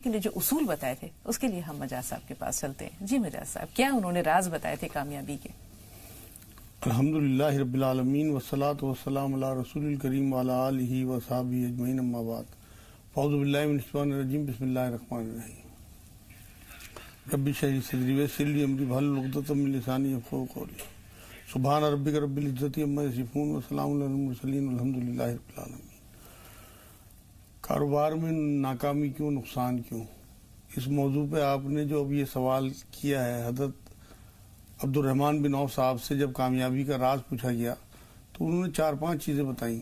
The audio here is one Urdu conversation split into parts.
کے لیے جو اصول بتائے تھے اس کے لیے ہم مجاز صاحب کے پاس چلتے ہیں. جی مجاز صاحب، کیا انہوں نے راز بتائے تھے کامیابی کے؟ الحمدللہ رب العالمین والصلاة والسلام علی رسول الکریم وعلی آلہ وصحبہ اجمعین اما بعد. اعوذ باللہ من الشیطان الرجیم، بسم اللہ الرحمن الرحیم. رب اشرح لی صدری ویسر لی امری واحلل عقدۃ من لسانی یفقہوا قولی. سبحان ربک رب العزۃ عما یصفون وسلام علی المرسلین والحمدللہ رب العالمین. کاروبار میں ناکامی کیوں، نقصان کیوں، اس موضوع پہ آپ نے جو اب یہ سوال کیا ہے، حضرت عبد الرحمن بن عوف صاحب سے جب کامیابی کا راز پوچھا گیا تو انہوں نے 4-5 چیزیں بتائیں.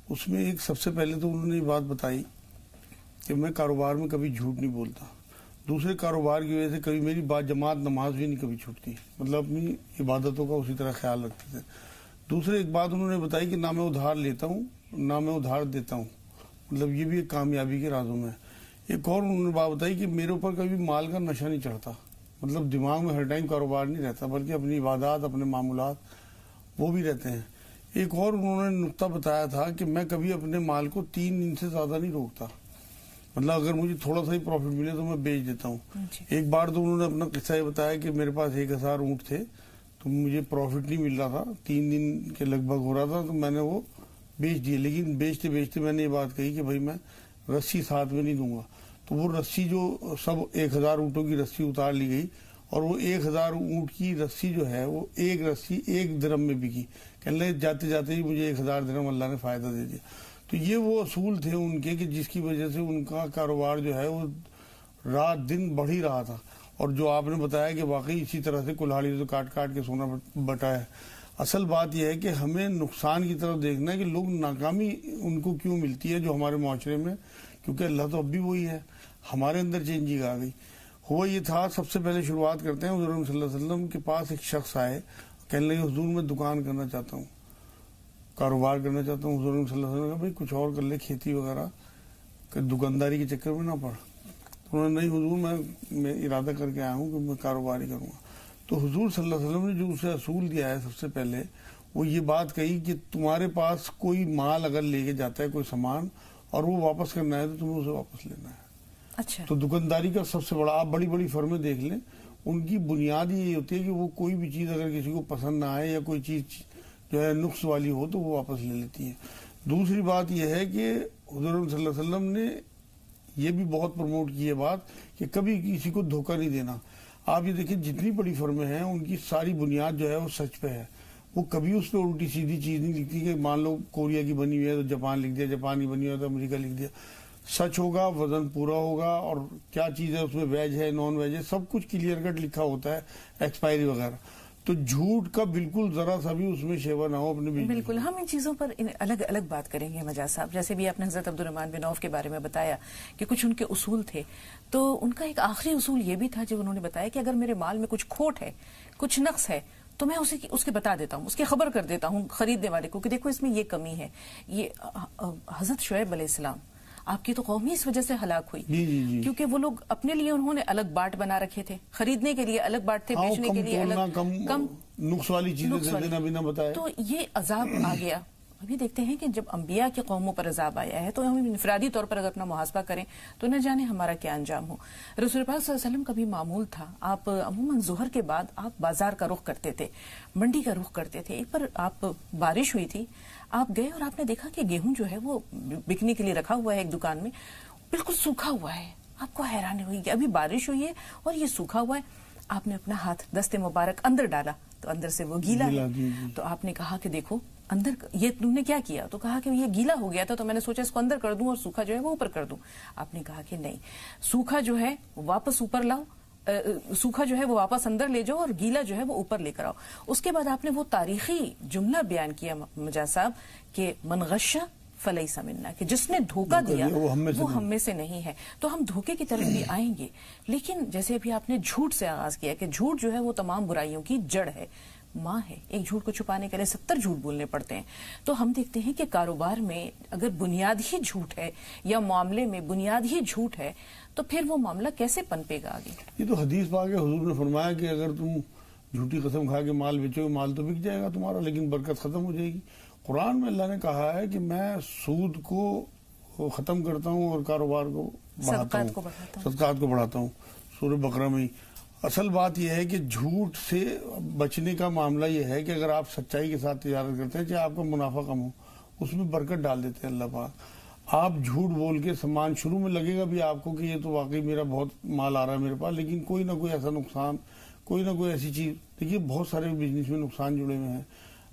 اس میں ایک سب سے پہلے تو انہوں نے یہ بات بتائی کہ میں کاروبار میں کبھی جھوٹ نہیں بولتا. دوسرے، کاروبار کی وجہ سے کبھی میری بات جماعت نماز بھی نہیں کبھی چھوٹتی، مطلب اپنی عبادتوں کا اسی طرح خیال رکھتے تھے. دوسرے، ایک بات انہوں نے بتائی کہ نہ میں ادھار لیتا ہوں نہ میں ادھار دیتا ہوں، مطلب یہ بھی ایک کامیابی کے رازوں میں. ایک اور انہوں نے بات بتائی کہ میرے اوپر کبھی مال کا نشہ نہیں چڑھتا، مطلب دماغ میں ہر ٹائم کاروبار نہیں رہتا بلکہ اپنی عبادات، اپنے معمولات وہ بھی رہتے ہیں. ایک اور انہوں نے نقطہ بتایا تھا کہ میں کبھی اپنے مال کو 3 دن سے زیادہ نہیں روکتا، مطلب اگر مجھے تھوڑا سا ہی پروفٹ ملے تو میں بیچ دیتا ہوں. ایک بار تو انہوں نے اپنا قصہ یہ بتایا کہ میرے پاس 1000 اونٹ تھے تو مجھے پروفٹ نہیں مل رہا تھا، 3 دن کے لگ بھگ ہو رہا تھا تو میں نے وہ بیچ دیے. لیکن بیچتے بیچتے میں نے یہ بات کہی کہ بھائی میں رسی ساتھ میں نہیں دوں گا. تو وہ رسی جو سب 1000 اونٹوں کی رسی اتار لی گئی اور وہ 1000 اونٹ کی رسی جو ہے وہ ایک رسی 1 درہم میں بکی. کہنے لگے جاتے جاتے ہی مجھے 1000 درہم اللہ نے فائدہ دے دیا. تو یہ وہ اصول تھے ان کے کہ جس کی وجہ سے ان کا کاروبار جو ہے وہ رات دن بڑھ ہی رہا تھا. اور جو آپ نے بتایا کہ واقعی اسی طرح سے کلہاڑی سے کاٹ کاٹ کے سونا بٹا ہے. اصل بات یہ ہے کہ ہمیں نقصان کی طرف دیکھنا ہے کہ لوگ ناکامی ان کو کیوں ملتی ہے جو ہمارے معاشرے میں، کیونکہ اللہ تو اب بھی وہی ہے، ہمارے اندر چینجنگ آ گئی. ہوا یہ تھا، سب سے پہلے شروعات کرتے ہیں، حضور صلی اللہ علیہ وسلم کے پاس ایک شخص آئے، کہنے لگے حضور میں دکان کرنا چاہتا ہوں، کاروبار کرنا چاہتا ہوں. حضور صلی اللہ علیہ وسلم نے کہا بھائی کچھ اور کر لے، کھیتی وغیرہ، کہ دکانداری کے چکر میں نہ پڑ. انہوں نے نہیں حضور میں ارادہ کر کے آیا ہوں کہ میں کاروبار ہی کروں گا. تو حضور صلی اللہ علیہ وسلم نے جو اسے اصول دیا ہے سب سے پہلے وہ یہ بات کہی کہ تمہارے پاس کوئی مال اگر لے کے جاتا ہے، کوئی سامان، اور وہ واپس کرنا ہے تو تمہیں اسے واپس لینا ہے. اچھا. تو دکانداری کا سب سے بڑا، آپ بڑی بڑی فرمیں دیکھ لیں، ان کی بنیاد یہ ہوتی ہے کہ وہ کوئی بھی چیز اگر کسی کو پسند نہ آئے یا کوئی چیز جو ہے نقص والی ہو تو وہ واپس لے لیتی ہے. دوسری بات یہ ہے کہ حضور صلی اللہ علیہ وسلم نے یہ بھی بہت پروموٹ کی ہے بات کہ کبھی کسی کو دھوکہ نہیں دینا. آپ یہ دیکھیں جتنی بڑی فرمیں ہیں ان کی ساری بنیاد جو ہے وہ سچ پہ ہے. وہ کبھی اس پہ الٹی سیدھی چیز نہیں لکھتی کہ مان لو کوریا کی بنی ہوئی ہے تو جاپان لکھ دیا، جاپان کی بنی ہوئی ہے تو امریکہ لکھ دیا. سچ ہوگا، وزن پورا ہوگا، اور کیا چیز ہے اس میں، ویج ہے نان ویج ہے، سب کچھ کلیئر کٹ لکھا ہوتا ہے، ایکسپائری وغیرہ. تو جھوٹ کا بالکل ذرا سا بھی اس میں شیوا نہ ہو اپنے. بالکل، ہم ان چیزوں پر الگ الگ بات کریں گے مجاز صاحب. جیسے بھی آپ نے حضرت عبد الرحمن بن عوف کے بارے میں بتایا کہ کچھ ان کے اصول تھے، تو ان کا ایک آخری اصول یہ بھی تھا جو انہوں نے بتایا کہ اگر میرے مال میں کچھ کھوٹ ہے، کچھ نقص ہے، تو میں اس کے بتا دیتا ہوں، اس کی خبر کر دیتا ہوں خریدنے والے کو کہ دیکھو اس میں یہ کمی ہے. یہ حضرت شعیب علیہ السلام، آپ کی تو قوم ہی اس وجہ سے ہلاک ہوئی کیونکہ وہ لوگ اپنے لیے انہوں نے الگ باٹ بنا رکھے تھے، خریدنے کے لیے الگ باٹ تھے، بیچنے کے لیے الگ، کم نقص والی چیزیں دینا بھی نہ بتایا. تو یہ عذاب آ گیا. ابھی دیکھتے ہیں کہ جب انبیاء کی قوموں پر عذاب آیا ہے تو ہم انفرادی طور پر اگر اپنا محاسبہ کریں تو نہ جانے ہمارا کیا انجام ہو. رسول پاک صلی اللہ علیہ وسلم کا بھی معمول تھا، آپ عموماً ظہر کے بعد آپ بازار کا رخ کرتے تھے، منڈی کا رخ کرتے تھے. ایک بار آپ بارش ہوئی تھی، آپ گئے اور آپ نے دیکھا کہ گیہوں جو ہے وہ بکنے کے لیے رکھا ہوا ہے ایک دکان میں، بالکل سوکھا ہوا ہے. آپ کو حیرانی ہوئی کہ ابھی بارش ہوئی ہے اور یہ سوکھا ہوا ہے. آپ نے اپنا ہاتھ دست مبارک اندر ڈالا تو اندر سے وہ گیلا ہے. تو آپ نے کہا کہ دیکھو اندر یہ تم نے کیا کیا؟ تو کہا کہ یہ گیلا ہو گیا تھا تو میں نے سوچا اس کو اندر کر دوں اور سوکھا جو ہے وہ اوپر کر دوں. آپ نے کہا کہ نہیں، سوکھا جو ہے واپس اوپر لاؤ، سوکھا جو ہے وہ واپس اندر لے جاؤ اور گیلا جو ہے وہ اوپر لے کر آؤ. اس کے بعد آپ نے وہ تاریخی جملہ بیان کیا مجاز صاحب کہ من غش فلیس منا، کہ جس نے دھوکہ دیا وہ ہم میں سے نہیں ہے. تو ہم دھوکے کی طرف بھی آئیں گے، لیکن جیسے ابھی آپ نے جھوٹ سے آغاز کیا کہ جھوٹ جو ہے وہ تمام برائیوں کی جڑ ہے، ماں ہے. ایک جھوٹ کو چھپانے کے لیے 70 جھوٹ بولنے پڑتے ہیں. تو ہم دیکھتے ہیں کہ کاروبار میں اگر بنیاد ہی جھوٹ ہے یا معاملے میں بنیاد ہی جھوٹ ہے تو پھر وہ معاملہ کیسے پنپے گا آگے؟ یہ تو حدیث پاک ہے، حضور نے فرمایا کہ اگر تم جھوٹی قسم کھا کے مال بیچو گے مال تو بک جائے گا تمہارا، لیکن برکت ختم ہو جائے گی. قرآن میں اللہ نے کہا ہے کہ میں سود کو کو ختم کرتا ہوں اور کاروبار کو بڑھاتا ہوں، صدقات کو بڑھاتا ہوں. سورہ بقرہ میں اصل بات یہ ہے کہ جھوٹ سے بچنے کا معاملہ یہ ہے کہ اگر آپ سچائی کے ساتھ تجارت کرتے ہیں چاہے آپ کا منافع کم ہو، اس میں برکت ڈال دیتے ہیں اللہ پاک. آپ جھوٹ بول کے سامان شروع میں لگے گا بھی آپ کو کہ یہ تو واقعی میرا بہت مال آ رہا ہے میرے پاس، لیکن کوئی نہ کوئی ایسا نقصان، کوئی نہ کوئی ایسی چیز. دیکھیے بہت سارے بزنس میں نقصان جڑے ہوئے ہیں.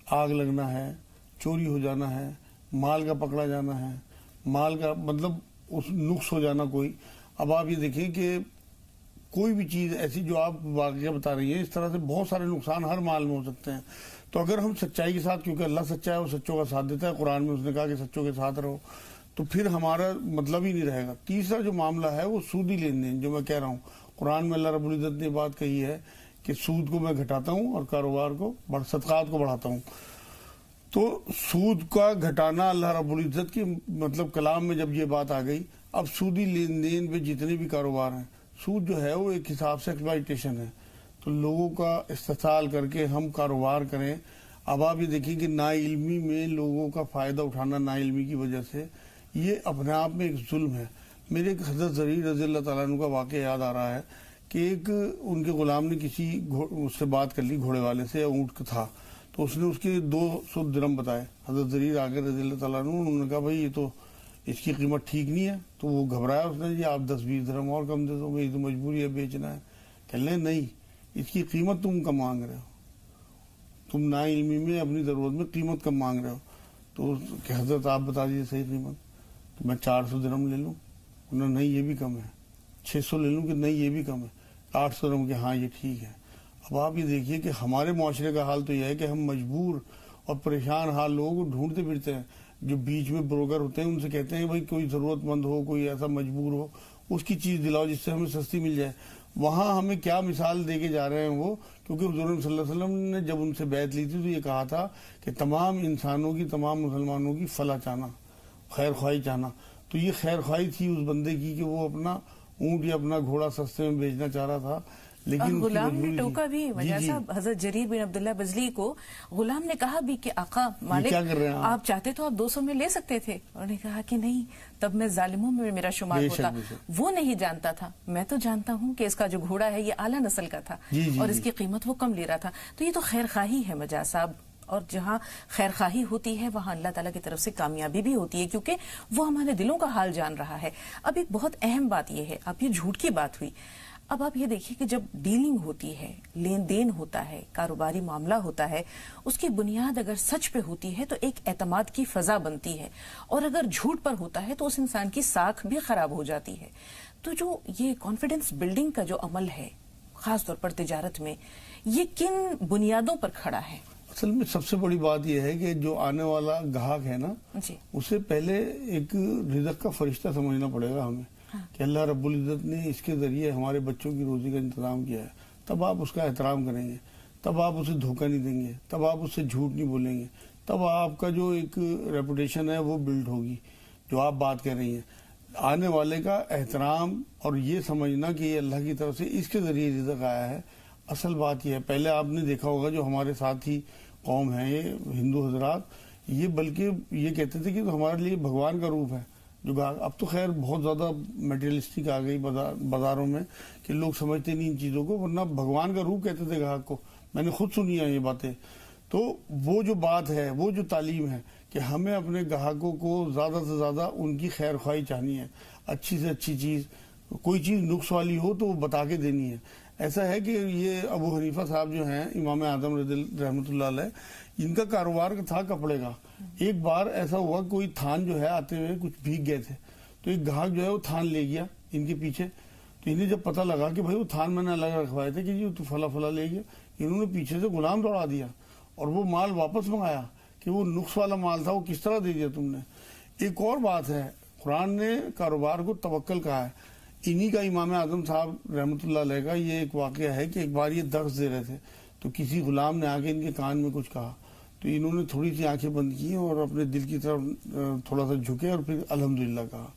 آگ لگنا ہے، چوری ہو جانا ہے، مال کا پکڑا جانا ہے، مال کا مطلب اس نقص ہو جانا کوئی. اب آپ یہ دیکھیں کہ کوئی بھی چیز ایسی جو آپ واقعہ بتا رہی ہیں، اس طرح سے بہت سارے نقصان ہر مال میں ہو سکتے ہیں. تو اگر ہم سچائی کے ساتھ، کیونکہ اللہ سچا ہے، وہ سچوں کا ساتھ دیتا ہے، قرآن میں اس نے کہا کہ سچوں کے ساتھ رہو، تو پھر ہمارا مطلب ہی نہیں رہے گا. تیسرا جو معاملہ ہے وہ سودی لین دین، جو میں کہہ رہا ہوں، قرآن میں اللہ رب العزت نے بات کہی ہے کہ سود کو میں گھٹاتا ہوں اور کاروبار کو صدقات کو بڑھاتا ہوں. تو سود کا گھٹانا اللہ رب العزت کی مطلب کلام میں جب یہ بات آ گئی، اب سودی لین دین پہ جتنے بھی کاروبار ہیں، سود جو ہے وہ ایک حساب سے ایکسپلائٹیشن ہے. تو لوگوں کا استحصال کر کے ہم کاروبار کریں. اب آپ یہ دیکھیں کہ نا علمی میں لوگوں کا فائدہ اٹھانا، نا علمی کی وجہ سے، یہ اپنے آپ میں ایک ظلم ہے. میرے ایک حضرت زریر رضی اللہ تعالیٰ عنہ کا واقعہ یاد آ رہا ہے کہ ایک ان کے غلام نے کسی اس سے بات کر لی، گھوڑے والے سے، اونٹ کا تھا، تو اس نے اس کے 200 درہم بتائے. حضرت زریر آگے رضی اللہ تعالیٰ عنہ، انہوں نے کہا بھائی یہ تو اس کی قیمت ٹھیک نہیں ہے. تو وہ گھبرایا، اس نے جی آپ 10-20 درہم اور کم دے دو، میری تو مجبوری ہے بیچنا ہے. کہہ لیں نہیں، اس کی قیمت تم کم مانگ رہے ہو، تم نا علمی میں اپنی ضرورت میں قیمت کم مانگ رہے ہو. تو کہ حضرت آپ بتا دیجیے صحیح قیمت. تو میں 400 درہم لے لوں؟ انہوں نے نہیں یہ بھی کم ہے. 600 لے لوں؟ کہ نہیں یہ بھی کم ہے. 800 درہم کے ہاں یہ ٹھیک ہے. اب آپ یہ دیکھیے کہ ہمارے معاشرے کا حال تو یہ ہے کہ ہم مجبور اور پریشان حال لوگوں کو ڈھونڈتے پھرتے ہیں. جو بیچ میں بروکر ہوتے ہیں ان سے کہتے ہیں بھائی کوئی ضرورت مند ہو، کوئی ایسا مجبور ہو، اس کی چیز دلاؤ جس سے ہمیں سستی مل جائے. وہاں ہمیں کیا مثال دے کے جا رہے ہیں وہ، کیونکہ حضور صلی اللہ علیہ وسلم نے جب ان سے بیعت لی تھی تو یہ کہا تھا کہ تمام انسانوں کی، تمام مسلمانوں کی فلاح چاہنا، خیر خواہی چاہنا. تو یہ خیر خواہی تھی اس بندے کی کہ وہ اپنا اونٹ یا اپنا گھوڑا سستے میں بیچنا چاہ رہا تھا، لیکن غلام نے ٹوکا بھی وجہ صاحب حضرت جریر بن عبداللہ بجلی کو. غلام نے کہا بھی کہ آقا مالک آپ چاہتے تو آپ 200 میں لے سکتے تھے. انہوں نے کہا کہ نہیں، تب میں ظالموں میں میرا شمار ہوتا. وہ نہیں جانتا تھا، میں تو جانتا ہوں کہ اس کا جو گھوڑا ہے یہ اعلیٰ نسل کا تھا اور اس کی قیمت وہ کم لے رہا تھا. تو یہ تو خیر خواہی ہے مجاز صاحب، اور جہاں خیر خواہی ہوتی ہے وہاں اللہ تعالیٰ کی طرف سے کامیابی بھی ہوتی ہے، کیونکہ وہ ہمارے دلوں کا حال جان رہا ہے. اب ایک بہت اہم بات یہ ہے، اب یہ جھوٹ کی بات ہوئی. اب آپ یہ دیکھیے کہ جب ڈیلنگ ہوتی ہے، لین دین ہوتا ہے، کاروباری معاملہ ہوتا ہے، اس کی بنیاد اگر سچ پہ ہوتی ہے تو ایک اعتماد کی فضا بنتی ہے، اور اگر جھوٹ پر ہوتا ہے تو اس انسان کی ساکھ بھی خراب ہو جاتی ہے. تو جو یہ کانفیڈنس بلڈنگ کا جو عمل ہے خاص طور پر تجارت میں، یہ کن بنیادوں پر کھڑا ہے؟ اصل میں سب سے بڑی بات یہ ہے کہ جو آنے والا گاہک ہے نا، اسے پہلے ایک رزق کا فرشتہ سمجھنا پڑے گا ہمیں کہ اللہ رب العزت نے اس کے ذریعے ہمارے بچوں کی روزی کا انتظام کیا ہے. تب آپ اس کا احترام کریں گے، تب آپ اسے دھوکہ نہیں دیں گے، تب آپ اس سے جھوٹ نہیں بولیں گے، تب آپ کا جو ایک ریپوٹیشن ہے وہ بلڈ ہوگی. جو آپ بات کر رہی ہیں، آنے والے کا احترام اور یہ سمجھنا کہ یہ اللہ کی طرف سے اس کے ذریعے رزق آیا ہے. اصل بات یہ ہے، پہلے آپ نے دیکھا ہوگا جو ہمارے ساتھی قوم ہیں یہ ہندو حضرات، یہ بلکہ یہ کہتے تھے کہ ہمارے لیے بھگوان کا روپ ہے جو گاہک. اب تو خیر بہت زیادہ میٹیریلسٹک آ گئی بازاروں میں کہ لوگ سمجھتے نہیں ان چیزوں کو، ورنہ بھگوان کا روپ کہتے تھے گاہک کو. میں نے خود سنی ہے یہ باتیں. تو وہ جو بات ہے، وہ جو تعلیم ہے کہ ہمیں اپنے گاہکوں کو زیادہ سے زیادہ ان کی خیر خواہی چاہنی ہے. اچھی سے اچھی چیز، کوئی چیز نقص والی ہو تو وہ بتا کے دینی ہے. ایسا ہے کہ یہ ابو حنیفہ صاحب جو ہیں، امام اعظم رحمۃ اللہ علیہ، ان کا کاروبار تھا کپڑے کا. ایک بار ایسا ہوا کوئی تھان جو ہے آتے ہوئے کچھ بھیگ گئے تھے، تو ایک گاہک جو ہے وہ تھان لے گیا ان کے پیچھے. تو انہیں جب پتہ لگا کہ بھائی وہ تھان میں نے الگ رکھوائے تھے کہ جی تو فلا فلا لے گیا، انہوں نے پیچھے سے غلام دوڑا دیا اور وہ مال واپس منگایا کہ وہ نقص والا مال تھا، وہ کس طرح دے دیا تم نے. ایک اور بات ہے، قرآن نے کاروبار کو توکل کہا ہے. انہی کا امام اعظم صاحب رحمۃ اللہ علیہ کا یہ ایک واقعہ ہے کہ ایک بار یہ درس دے رہے تھے تو کسی غلام نے آگے ان کے کان میں کچھ کہا، تو انہوں نے تھوڑی سی آنکھیں بند کی اور اپنے دل کی طرف تھوڑا سا جھکے اور پھر الحمدللہ کہا،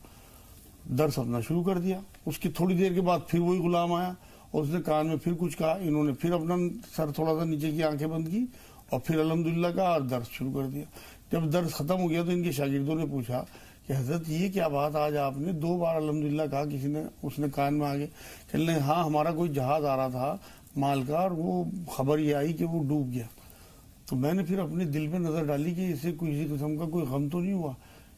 درس اپنا شروع کر دیا. اس کی تھوڑی دیر کے بعد پھر وہی غلام آیا اور اس نے کان میں پھر کچھ کہا، انہوں نے پھر اپنا سر تھوڑا سا نیچے کی آنکھیں بند کی اور پھر الحمدللہ کہا اور درس شروع کر دیا. جب درس ختم ہو گیا تو ان کے شاگردوں نے پوچھا کہ کہ حضرت یہ کیا بات آج آپ نے 2 بار الحمدللہ کہا، کسی نے اس نے کان میں آگے کہنے لگے ہاں ہمارا کوئی جہاز آ رہا تھا مال کا اور وہ خبر یہ آئی کہ وہ ڈوب گیا. تو میں نے پھر اپنے دل پہ نظر ڈالی کہ اسے کسی قسم کا کوئی غم تو نہیں ہوا،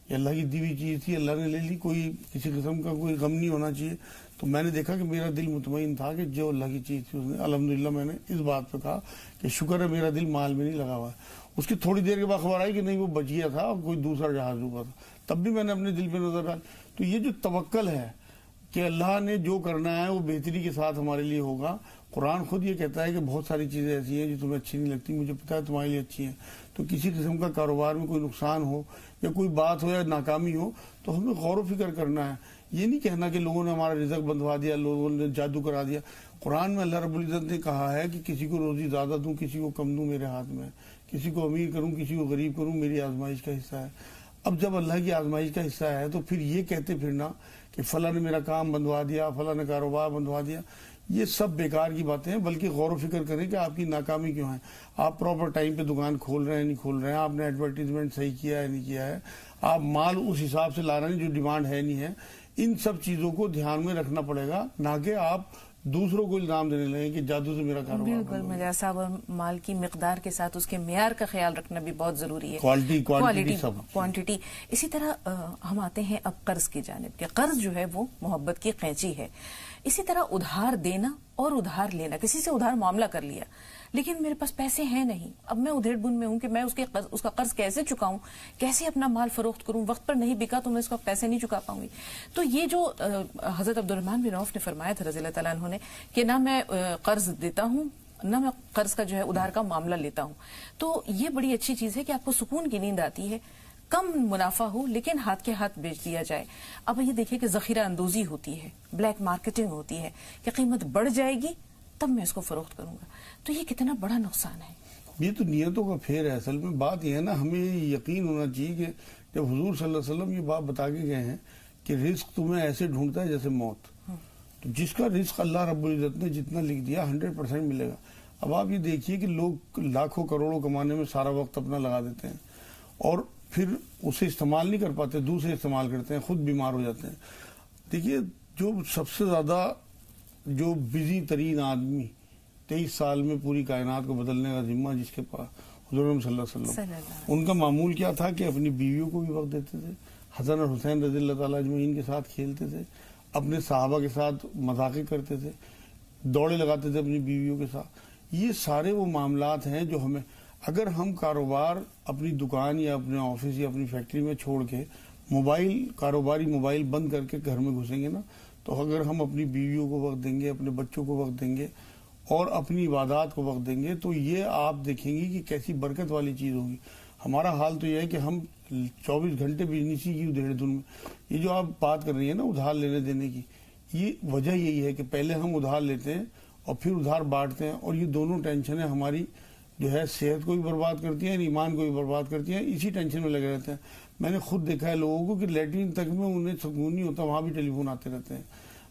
یہ اللہ کی دی ہوئی چیز تھی، اللہ نے لے لی، کوئی کسی قسم کا کوئی غم نہیں ہونا چاہیے. تو میں نے دیکھا کہ میرا دل مطمئن تھا کہ جو اللہ کی چیز تھی اس نے الحمدللہ. میں نے اس بات پہ کہا کہ شکر ہے میرا دل مال میں نہیں لگا ہوا ہے. اس کی تھوڑی دیر کے بعد خبر آئی کہ نہیں وہ بچ گیا تھا اور کوئی دوسرا جہاز ڈوبا تھا، تب بھی میں نے اپنے دل پہ نظر ڈالی. تو یہ جو توکل ہے کہ اللہ نے جو کرنا ہے وہ بہتری کے ساتھ ہمارے لیے ہوگا. قرآن خود یہ کہتا ہے کہ بہت ساری چیزیں ایسی ہیں جو تمہیں اچھی نہیں لگتی، مجھے پتا ہے تمہارے لیے اچھی ہیں. تو کسی قسم کا کاروبار میں کوئی نقصان ہو یا کوئی بات ہو یا ناکامی ہو تو ہمیں غور و فکر کرنا ہے. یہ نہیں کہنا کہ لوگوں نے ہمارا رزق بندھوا دیا، لوگوں نے جادو کرا دیا. قرآن میں اللہ رب العزت نے کہا ہے کہ کسی کو روزی زیادہ دوں، کسی کو کم دوں، میرے ہاتھ میں ہے. کسی کو امیر کروں، کسی کو غریب کروں، میری آزمائش کا حصہ ہے. اب جب اللہ کی آزمائش کا حصہ ہے تو پھر یہ کہتے پھرنا کہ فلاں نے میرا کام بندھوا دیا، فلاں نے کاروبار بندھوا دیا، یہ سب بیکار کی باتیں ہیں. بلکہ غور و فکر کریں کہ آپ کی ناکامی کیوں ہے. آپ پراپر ٹائم پہ دکان کھول رہے ہیں نہیں کھول رہے ہیں، آپ نے ایڈورٹیزمنٹ صحیح کیا ہے نہیں کیا ہے، آپ مال اس حساب سے لا رہے ہیں جو ڈیمانڈ ہے نہیں ہے. ان سب چیزوں کو دھیان میں رکھنا پڑے گا، نہ کہ آپ دوسروں کو الزام دینے لگیں کہ جادو سے میرا کاروبار. بالکل مجاز صاحب، اور مال کی مقدار کے ساتھ اس کے معیار کا خیال رکھنا بھی بہت ضروری ہے، کوانٹٹی. اسی طرح ہم آتے ہیں اب قرض کی جانب کہ قرض جو ہے وہ محبت کی قینچی ہے. اسی طرح ادھار دینا اور ادھار لینا، کسی سے ادھار معاملہ کر لیا لیکن میرے پاس پیسے ہیں نہیں، اب میں ادھیڑ بن میں ہوں کہ میں اس کا قرض کیسے چکاؤں، کیسے اپنا مال فروخت کروں، وقت پر نہیں بکا تو میں اس کو پیسے نہیں چکا پاؤں گی. تو یہ جو حضرت عبد الرحمن بن عوف نے فرمایا تھا رضی اللہ تعالیٰ عنہ نے کہ نہ میں قرض دیتا ہوں نہ میں قرض کا جو ہے ادھار کا معاملہ لیتا ہوں. تو یہ بڑی اچھی چیز ہے کہ آپ کو سکون کی نیند آتی ہے، کم منافع ہو لیکن ہاتھ کے ہاتھ بیچ دیا جائے. اب یہ دیکھیں کہ ذخیرہ اندوزی ہوتی ہے، بلیک مارکیٹنگ ہوتی ہے کہ قیمت بڑھ جائے گی تب میں اس کو فروخت کروں گا. تو یہ کتنا بڑا نقصان ہے. یہ تو نیتوں کا پھیر ہے. اصل میں بات یہ ہے نا، ہمیں یقین ہونا چاہیے کہ جب حضور صلی اللہ علیہ وسلم یہ بات بتا کے گئے ہیں کہ رزق تمہیں ایسے ڈھونڈتا ہے جیسے موت، تو جس کا رزق اللہ رب العزت نے جتنا لکھ دیا 100% ملے گا. اب آپ یہ دیکھیے کہ لوگ لاکھوں کروڑوں کمانے میں سارا وقت اپنا لگا دیتے ہیں اور پھر اسے استعمال نہیں کر پاتے، دوسرے استعمال کرتے ہیں، خود بیمار ہو جاتے ہیں. دیکھیے جو سب سے زیادہ جو بزی ترین آدمی 23 سال میں پوری کائنات کو بدلنے کا ذمہ جس کے پاس حضور صلی اللہ علیہ وسلم، ان کا معمول کیا تھا کہ اپنی بیویوں کو بھی وقت دیتے تھے، حسن اور حسین رضی اللہ تعالیٰ اجمعین کے ساتھ کھیلتے تھے، اپنے صحابہ کے ساتھ مذاقیں کرتے تھے، دوڑے لگاتے تھے اپنی بیویوں کے ساتھ. یہ سارے وہ معاملات ہیں جو ہمیں، اگر ہم کاروبار اپنی دکان یا اپنے آفس یا اپنی فیکٹری میں چھوڑ کے کاروباری موبائل بند کر کے گھر میں گھسیں گے نا، تو اگر ہم اپنی بیویوں کو وقت دیں گے، اپنے بچوں کو وقت دیں گے اور اپنی عبادات کو وقت دیں گے تو یہ آپ دیکھیں گے کہ کیسی برکت والی چیز ہوگی. ہمارا حال تو یہ ہے کہ ہم 24 گھنٹے بزنس کی ادھیڑ دن میں. یہ جو آپ بات کر رہی ہیں نا ادھار لینے دینے کی، یہ وجہ یہی ہے کہ پہلے ہم ادھار لیتے ہیں اور پھر ادھار بانٹتے ہیں، اور یہ دونوں ٹینشنیں ہماری جو ہے صحت کو بھی برباد کرتی ہیں، ایمان کو بھی برباد کرتی ہیں. اسی ٹینشن میں لگے رہتے ہیں. میں نے خود دیکھا ہے لوگوں کو کہ لیٹرین تک میں انہیں سکون نہیں ہوتا، وہاں بھی ٹیلی فون آتے رہتے ہیں،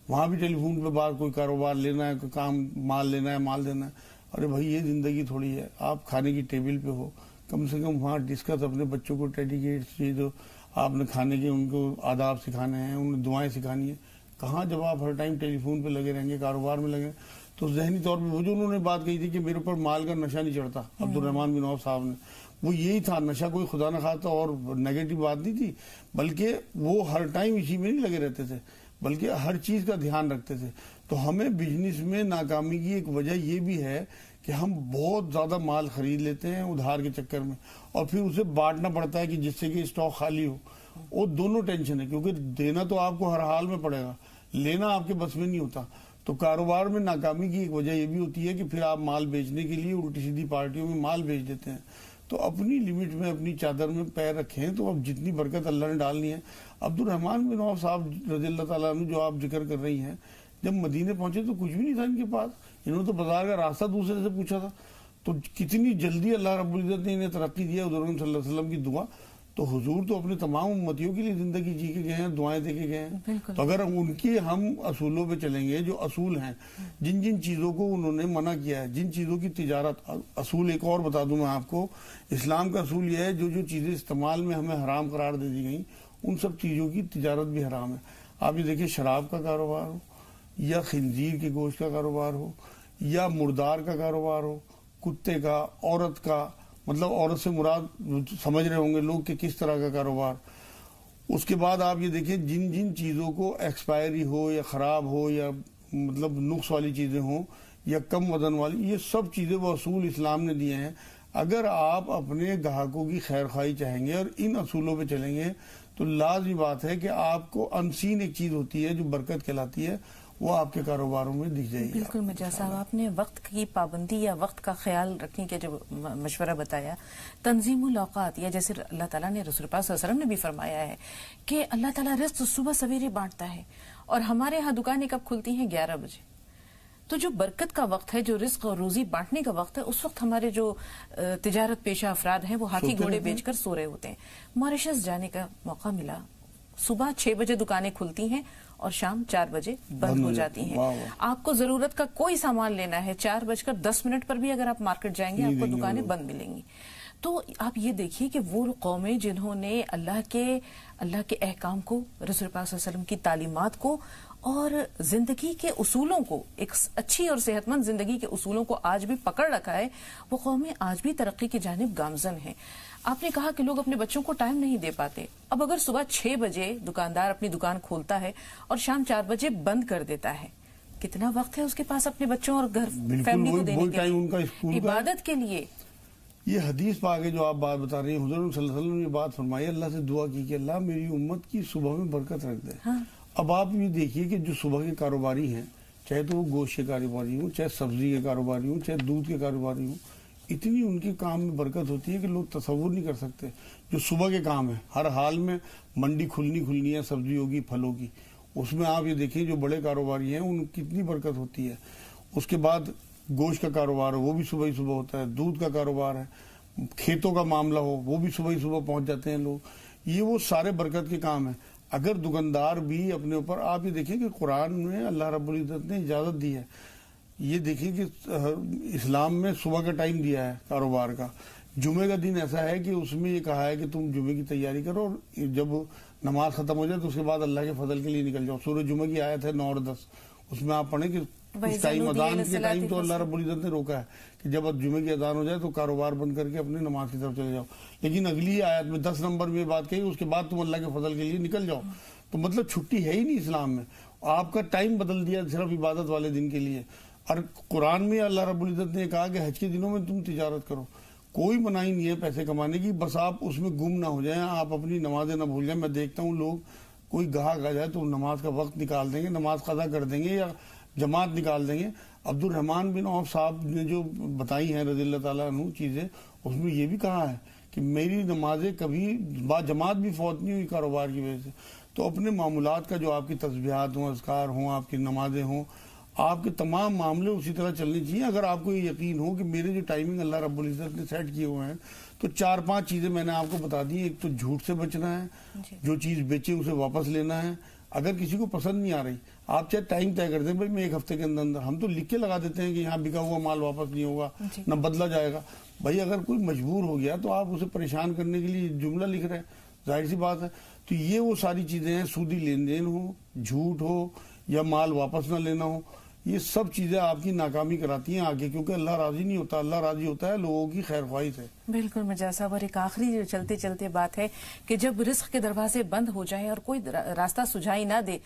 وہاں بھی ٹیلی فون پہ بات، کوئی کاروبار لینا ہے، کوئی کام مال لینا ہے، مال دینا ہے. ارے بھائی یہ زندگی تھوڑی ہے. آپ کھانے کی ٹیبل پہ ہو، کم سے کم وہاں ڈسکس اپنے بچوں کو ڈیڈیکیٹ چیز جو آپ نے کھانے کے ان کو آداب سکھانے ہیں، انہیں دعائیں سکھانی ہیں. کہاں جب آپ ہر ٹائم ٹیلی فون پہ لگے رہیں گے، کاروبار میں لگے، تو ذہنی طور پہ وہ جو انہوں نے بات کہی تھی کہ میرے اوپر مال کا نشہ نہیں چڑھتا عبد الرحمن بن عوف صاحب نے، وہ یہی تھا. نشہ کوئی خدا نہ خواستہ اور نیگیٹو بات نہیں تھی، بلکہ وہ ہر ٹائم اسی میں نہیں لگے رہتے تھے، بلکہ ہر چیز کا دھیان رکھتے تھے. تو ہمیں بزنس میں ناکامی کی ایک وجہ یہ بھی ہے کہ ہم بہت زیادہ مال خرید لیتے ہیں ادھار کے چکر میں، اور پھر اسے بانٹنا پڑتا ہے کہ جس سے کہ اسٹاک خالی ہو. وہ دونوں ٹینشن ہے، کیونکہ دینا تو آپ کو ہر حال میں پڑے گا، لینا آپ کے بس میں نہیں ہوتا. تو کاروبار میں ناکامی کی ایک وجہ یہ بھی ہوتی ہے کہ پھر آپ مال بیچنے کے لیے الٹی سیدھی پارٹیوں میں مال بیچ دیتے ہیں. تو اپنی لمٹ میں، اپنی چادر میں پیر رکھیں تو اب جتنی برکت اللہ نے ڈالنی ہے. عبد الرحمن بن عوف صاحب رضی اللہ تعالیٰ عنہ جو آپ ذکر کر رہی ہیں، جب مدینے پہنچے تو کچھ بھی نہیں تھا ان کے پاس. انہوں نے تو بازار کا راستہ دوسرے سے پوچھا تھا. تو کتنی جلدی اللہ رب العزت نے انہیں ترقی دیا. حضور صلی اللہ علیہ وسلم کی دعا، تو حضور تو اپنے تمام امتیوں کے لیے زندگی جی کے گئے ہیں، دعائیں دے کے گئے ہیں. تو اگر ان کے ہم اصولوں پہ چلیں گے، جو اصول ہیں، جن جن چیزوں کو انہوں نے منع کیا ہے، جن چیزوں کی تجارت، اصول ایک اور بتا دوں میں آپ کو، اسلام کا اصول یہ ہے جو چیزیں استعمال میں ہمیں حرام قرار دے دی گئیں ان سب چیزوں کی تجارت بھی حرام ہے. آپ یہ دیکھیں شراب کا کاروبار ہو یا خنزیر کے گوشت کا کاروبار ہو یا مردار کا کاروبار ہو, کتے کا, عورت کا, مطلب عورت سے مراد سمجھ رہے ہوں گے لوگ کہ کس طرح کا کاروبار. اس کے بعد آپ یہ دیکھیں جن چیزوں کو ایکسپائری ہو یا خراب ہو یا مطلب نقص والی چیزیں ہوں یا کم وزن والی, یہ سب چیزیں وہ اصول اسلام نے دیے ہیں. اگر آپ اپنے گاہکوں کی خیر خواہی چاہیں گے اور ان اصولوں پہ چلیں گے تو لازمی بات ہے کہ آپ کو انسین ایک چیز ہوتی ہے جو برکت کہلاتی ہے, وہ آپ کے کاروباروں میں دکھ جائے گی. بالکل مجاز صاحب, آپ نے وقت کی پابندی یا وقت کا خیال رکھنے کا جو مشورہ بتایا, تنظیم الاوقات, یا جیسے اللہ تعالیٰ نے رسول پاک صلی اللہ علیہ وسلم نے بھی فرمایا ہے کہ اللہ تعالیٰ رزق صبح سویرے بانٹتا ہے, اور ہمارے ہاں دکانیں کب کھلتی ہیں؟ 11 بجے. تو جو برکت کا وقت ہے, جو رزق اور روزی بانٹنے کا وقت ہے, اس وقت ہمارے جو تجارت پیشہ افراد ہیں وہ ہاتھی گھوڑے بیچ کر سو رہے ہوتے ہیں. ماریشس جانے کا موقع ملا, صبح 6 بجے دکانیں کھلتی ہیں اور شام 4 بجے بند ہو جاتی ہیں. آپ کو ضرورت کا کوئی سامان لینا ہے 4:10 پر بھی اگر آپ مارکیٹ جائیں گے آپ کو دکانیں بند ملیں گی. تو آپ یہ دیکھیے کہ وہ قومیں جنہوں نے اللہ کے احکام کو, رسول پاک صلی اللہ علیہ وسلم کی تعلیمات کو اور زندگی کے اصولوں کو, ایک اچھی اور صحت مند زندگی کے اصولوں کو آج بھی پکڑ رکھا ہے, وہ قومیں آج بھی ترقی کی جانب گامزن ہیں. آپ نے کہا کہ لوگ اپنے بچوں کو ٹائم نہیں دے پاتے. اب اگر صبح 6 بجے دکاندار اپنی دکان کھولتا ہے اور شام 4 بجے بند کر دیتا ہے, کتنا وقت ہے اس کے پاس اپنے بچوں اور گھر فیملی کو دینے کے لیے, عبادت کے لیے؟ یہ حدیث پاک ہے جو آپ بات بتا رہی ہیں, حضور صلی اللہ علیہ وسلم نے بات فرمائی, اللہ سے دعا کی کہ اللہ میری امت کی صبح میں برکت رکھ دے. اب آپ یہ دیکھیے کہ جو صبح کے کاروباری ہیں, چاہے تو وہ گوشت کے کاروباری ہوں, چاہے سبزی کے کاروباری ہوں, چاہے دودھ کے کاروباری ہوں, اتنی ان کے کام میں برکت ہوتی ہے کہ لوگ تصور نہیں کر سکتے. جو صبح کے کام ہے, ہر حال میں منڈی کھلنی ہے سبزیوں کی, پھلوں کی, اس میں آپ یہ دیکھیں جو بڑے کاروباری ہیں ان کی کتنی برکت ہوتی ہے. اس کے بعد گوشت کا کاروبار ہے وہ بھی صبح ہی صبح ہوتا ہے, دودھ کا کاروبار ہے, کھیتوں کا معاملہ ہو وہ بھی صبح ہی صبح پہنچ جاتے ہیں لوگ. یہ وہ سارے برکت کے کام ہیں. اگر دکاندار بھی اپنے اوپر, آپ یہ دیکھیں کہ قرآن میں اللہ رب العزت نے اجازت دی ہے, یہ دیکھیں کہ اسلام میں صبح کا ٹائم دیا ہے کاروبار کا. جمعے کا دن ایسا ہے کہ اس میں یہ کہا ہے کہ تم جمعے کی تیاری کرو اور جب نماز ختم ہو جائے تو اس کے بعد اللہ کے فضل کے لیے نکل جاؤ. سورہ جمعہ کی آیت ہے 9 اور 10, اس میں آپ پڑھیں کہ اس ٹائم اذان کے ٹائم تو اللہ رب العزت نے روکا ہے کہ جب جمعے کی اذان ہو جائے تو کاروبار بند کر کے اپنی نماز کی طرف چلے جاؤ. لیکن اگلی آیت میں 10 نمبر میں بات کہی اس کے بعد تم اللہ کے فضل کے لیے نکل جاؤ. تو مطلب چھٹی ہے ہی نہیں اسلام میں, آپ کا ٹائم بدل دیا صرف عبادت والے دن کے لیے. اور قرآن میں اللہ رب العزت نے کہا کہ حج کے دنوں میں تم تجارت کرو, کوئی منائی نہیں ہے پیسے کمانے کی, بس آپ اس میں گم نہ ہو جائیں, آپ اپنی نمازیں نہ بھول جائیں. میں دیکھتا ہوں لوگ کوئی گاہک آ جائے تو نماز کا وقت نکال دیں گے, نماز قضا کر دیں گے یا جماعت نکال دیں گے. عبد الرحمن بن عوف صاحب نے جو بتائی ہیں رضی اللہ تعالیٰ عنہ چیزیں, اس میں یہ بھی کہا ہے کہ میری نمازیں کبھی با جماعت بھی فوت نہیں ہوئی کاروبار کی وجہ سے. تو اپنے معاملات کا جو آپ کی تسبیحات ہوں, اذکار ہوں, آپ کی نمازیں ہوں, آپ کے تمام معاملے اسی طرح چلنے چاہیے. اگر آپ کو یہ یقین ہو کہ میرے جو ٹائمنگ اللہ رب العزت نے سیٹ کیے ہوئے ہیں تو 4-5 چیزیں میں نے آپ کو بتا دی. ایک تو جھوٹ سے بچنا ہے, جو چیز بیچے اسے واپس لینا ہے. اگر کسی کو پسند نہیں آ رہی, آپ چاہے ٹائم طے کر دیں, بھائی میں 1 ہفتے کے اندر, ہم تو لکھ کے لگا دیتے ہیں کہ یہاں بکا ہوا مال واپس نہیں ہوگا, نہ بدلا جائے گا. بھائی اگر کوئی مجبور ہو گیا تو آپ اسے پریشان کرنے کے لیے جملہ لکھ رہے ہیں, ظاہر سی بات ہے. تو یہ وہ ساری چیزیں ہیں, سودی لین دین ہو, جھوٹ ہو, یا مال واپس نہ لینا ہو, یہ سب چیزیں آپ کی ناکامی کراتی ہیں آگے, کیونکہ اللہ راضی نہیں ہوتا. اللہ راضی ہوتا ہے لوگوں کی خیر خواہی سے. بالکل مجاز صاحب, اور ایک آخری جو چلتے چلتے بات ہے کہ جب رزق کے دروازے بند ہو جائیں اور کوئی راستہ سجھائی نہ دے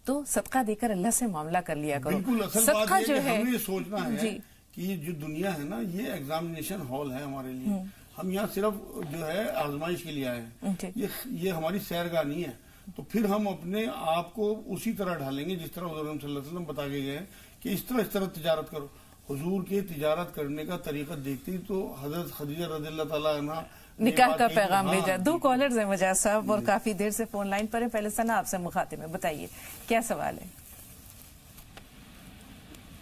تو صدقہ دے کر اللہ سے معاملہ کر لیا کرو. بالکل, اصل بات یہ ہے کہ ہمیں یہ سوچنا ہے کہ یہ جو دنیا ہے نا, یہ ایگزامینیشن ہال ہے ہمارے لیے. ہم یہاں صرف جو ہے آزمائش کے لیے آئے ہیں, یہ ہماری سیرگاہ نہیں ہے. تو پھر ہم اپنے آپ کو اسی طرح ڈھالیں گے جس طرح حضور صلی اللہ علیہ وسلم بتا کے گئے کہ اس طرح تجارت کرو. حضور کے تجارت کرنے کا طریقہ دیکھتے ہی تو حضرت خدیجہ رضی اللہ تعالیٰ عنہ نکاح کا پیغام بھیجا. 2 کالرز ہیں مجاز صاحب اور کافی دیر سے فون لائن پر ہیں. پہلے ثنا آپ سے مخاطب ہے, بتائیے کیا سوال ہے؟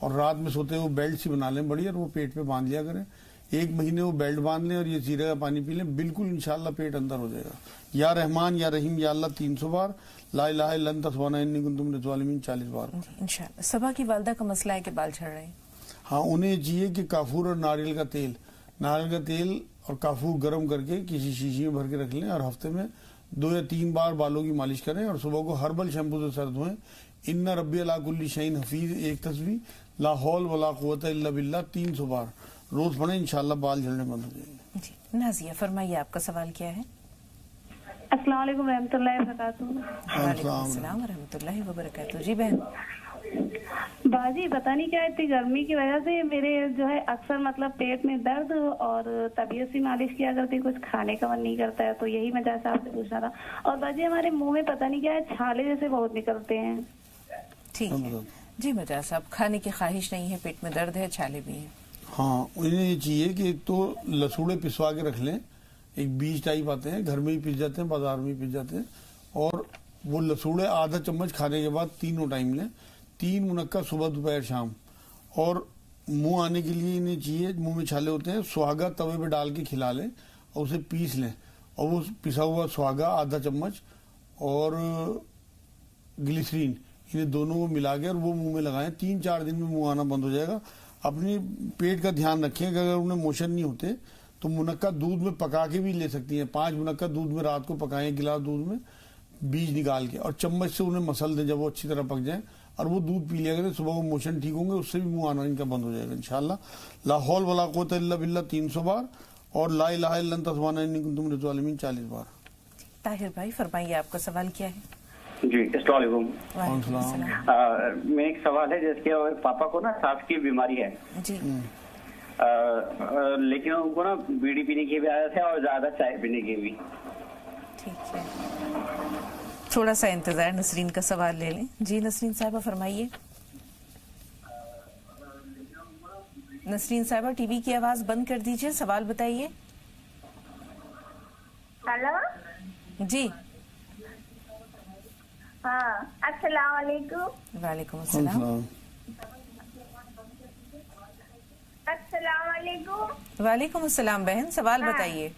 اور رات میں سوتے ہوئے بیلٹ سی بنا لیں بڑی اور وہ پیٹ پہ باندھ لیا کریں. 1 مہینے وہ بیلٹ باندھ لیں اور یہ زیرے کا پانی پی لیں, بالکل انشاءاللہ پیٹ اندر ہو جائے گا. یا رحمان یا رحیم یا اللہ 300 بار, لا الہ الا انت سبحانک انی کنت من الظالمین 40 بار. انشاءاللہ. صبا کی والدہ کا مسئلہ ہے کہ بال جھڑ رہے ہیں. ہاں, انہیں یہ چاہیے کہ کافور اور ناریل کا تیل اور کافور گرم کر کے کسی شیشی میں بھر کے رکھ لیں اور ہفتے میں 2 یا 3 بار بالوں کی مالش کریں اور صبح کو ہربل شیمپو سے سر دھوئیں. ان ربی علی کل شیء حفیظ 1 تسبیح, لا حول ولا قوت الا باللہ 300 بار روز پڑھیں, انشاءاللہ بال جھڑنے بند ہو جائیں گے. جی نازیہ فرمائیے, آپ کا سوال کیا ہے؟ السلام علیکم ورحمۃ اللہ وبرکاتہ. وعلیکم السلام ورحمۃ اللہ وبرکاتہ. جی بہن. باجی پتہ نہیں کیا اتنی گرمی کی وجہ سے میرے جو ہے اکثر مطلب پیٹ میں درد اور طبیعت سی مالش کیا کرتی, کچھ کھانے کا من نہیں کرتا ہے, تو یہی میں جیسا آپ سے پوچھنا تھا. اور باجی ہمارے منہ میں پتہ نہیں کیا ہے, چھالے جیسے بہت نکلتے ہیں. ٹھیک ہے جی مجاز صاحب, کھانے کی خواہش نہیں ہے, پیٹ میں درد ہے, چھالے بھی ہیں. ہاں, انہیں یہ چاہیے کہ ایک تو لسوڑے پسوا کے رکھ لیں, ایک بیج ٹائپ آتے ہیں, گھر میں ہی پس جاتے ہیں, بازار میں ہی پس جاتے ہیں, اور وہ لسوڑے آدھا چمچ کھانے کے بعد 3 ٹائم لیں, 3 منقع صبح دوپہر شام. اور منہ آنے کے لیے انہیں چاہیے, منہ میں چھالے ہوتے ہیں, سہاگا توے پہ ڈال کے کھلا لیں اور اسے پیس لیں, اور وہ پسا ہوا سہاگا آدھا چمچ اور گلیسرین انہیں دونوں کو ملا کے اور وہ منہ میں لگائیں. 3-4 دن میں منہ آنا بند ہو جائے گا. اپنی پیٹ کا دھیان رکھیں کہ اگر انہیں موشن نہیں ہوتے تو منقع دودھ میں پکا کے بھی لے سکتی ہیں. 5 منقع دودھ میں رات کو پکائیں, گلاس دودھ میں بیج نکال کے, اور چمچ سے انہیں مسل دیں جب وہ اچھی طرح پک جائیں, اور وہ دودھ پی لیا کریں. صبح کو موشن ٹھیک ہوں گے, اس سے بھی منہ آنا ان کا بند ہو جائے گا انشاءاللہ. لا حول ولا قوت الا باللہ 300 بار, اور لا الہ الا انت سبحانک انی کنت من الظالمین 40 بار. طاہر بھائی فرمائیے, آپ کا سوال کیا ہے؟ جی السلام علیکم. وعلیکم السلام. میں ایک سوال ہے, جس کے پاپا کو نا سانس کی بیماری ہے. جی. لیکن ان کو نا بیڑی پینے کی بھی عادت ہے اور زیادہ چائے پینے کی بھی. ٹھیک ہے, تھوڑا سا انتظار, نسرین کا سوال لے لیں. جی نسرین صاحبہ فرمائیے. نسرین صاحبہ ٹی وی کی آواز بند کر دیجئے, سوال بتائیے. ہیلو جی. ہاں السلام علیکم. وعلیکم السلام. السلام علیکم. وعلیکم السلام بہن, سوال بتائیے.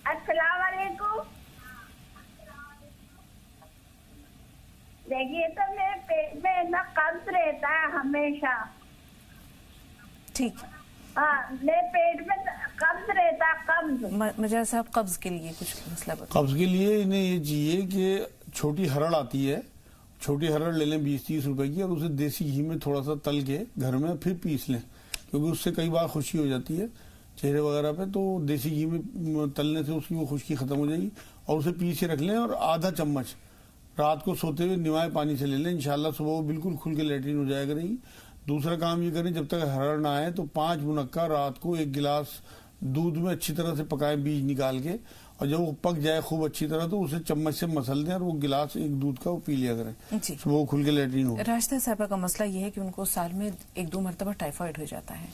السلام علیکم. دیکھیے تو میرے پیٹ میں اتنا قبض رہتا ہے ہمیشہ. ٹھیک. ہاں میرے پیٹ میں قبض رہتا ہے, قبض. مجاز صاحب قبض کے لیے کچھ مسئلہ بتائیے. قبض کے لیے انہیں یہ چاہیے کہ چھوٹی ہرڑ آتی ہے, چھوٹی ہرڑ لے لیں 20-30 روپے کی, اور اسے دیسی گھی میں تھوڑا سا تل کے گھر میں پھر پیس لیں, کیونکہ اس سے کئی بار خشکی ہو جاتی ہے چہرے وغیرہ پہ, تو دیسی گھی میں تلنے سے اس کی وہ خشکی ختم ہو جائے گی. اور اسے پیس کے رکھ لیں, اور آدھا چمچ رات کو سوتے ہوئے نوائے پانی سے لے لیں. انشاءاللہ صبح وہ بالکل کھل کے لیٹرین ہو جایا کرے گی. دوسرا کام یہ کریں, جب تک ہرڑ نہ آئے تو 5 منقع رات کو 1 گلاس دودھ میں اچھی طرح سے پکائیں بیج نکال کے, اور جب وہ پک جائے خوب اچھی طرح تو اسے چمچ سے مسل دیں اور وہ گلاس 1 دودھ کا وہ پی لیا کریں. جی. صبح وہ کھل کے لیٹرین ہو. راشدہ صاحبہ کا مسئلہ یہ ہے کہ ان کو سال میں 1-2 مرتبہ ٹائیفائڈ ہو جاتا ہے.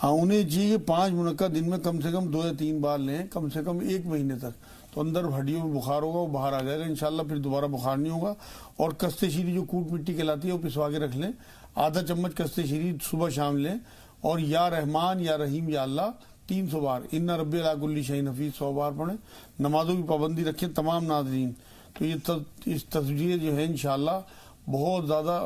ہاں, انہیں چاہیے 5 منقع دن میں کم سے کم 2 یا 3 بار لیں, کم سے کم 1 مہینے تک, تو اندر ہڈیوں میں بخار ہوگا, وہ باہر آ جائے گا انشاءاللہ, پھر دوبارہ بخار نہیں ہوگا. اور کستے شیری جو کوٹ مٹی کہلاتی ہے وہ پسوا کے رکھ لیں, آدھا چمچ کستے شیری صبح شام لیں, اور یا رحمان یا رحیم یا اللہ 300 بار, ان ربی علی کل شیء حفیظ 100 بار پڑھیں. نمازوں کی پابندی رکھیں تمام ناظرین, تو یہ اس تصویریں جو ہے انشاءاللہ بہت زیادہ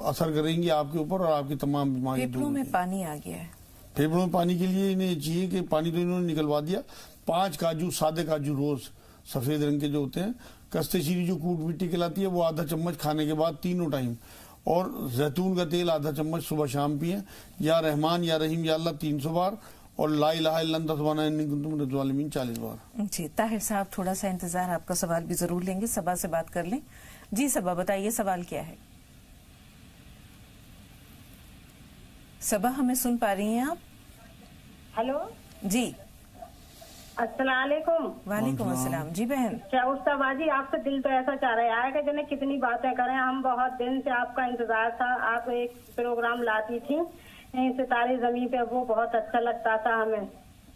اثر کریں گی آپ کے اوپر, اور آپ کی تمام بیماریاں دور پھیپھڑوں میں پانی آ گیا ہے. پھیپھڑوں میں پانی کے لیے انہیں چاہیے کہ پانی تو انہوں نے نکلوا دیا, 5 کاجو, سادے کاجو روز سفید رنگ کے جو ہوتے ہیں, کستے شیری جو کوٹ مٹی کہلاتی ہے وہ آدھا چمچ کھانے کے بعد 3 ٹائم, اور زیتون کا تیل آدھا چمچ صبح شام پئیں. یا رحمان یا رحیم یا اللہ 300 بار, اور لا الہ الا انت سبحانک انی کنت من الظالمین 40 بار. جی طاہر صاحب تھوڑا سا انتظار, آپ کا سوال بھی ضرور لیں گے. صبا سے بات کر لیں. جی صبا بتائیے سوال کیا ہے؟ صبا ہمیں سن پا رہی ہیں آپ؟ ہلو جی. السلام علیکم. وعلیکم السلام. جی بہن. شاہ باجی آپ سے دل تو ایسا چاہ رہا ہے کہ جنہیں کتنی باتیں کریں, ہم بہت دن سے آپ کا انتظار تھا. آپ ایک پروگرام لاتی تھی ستارے زمین پہ, وہ بہت اچھا لگتا تھا ہمیں.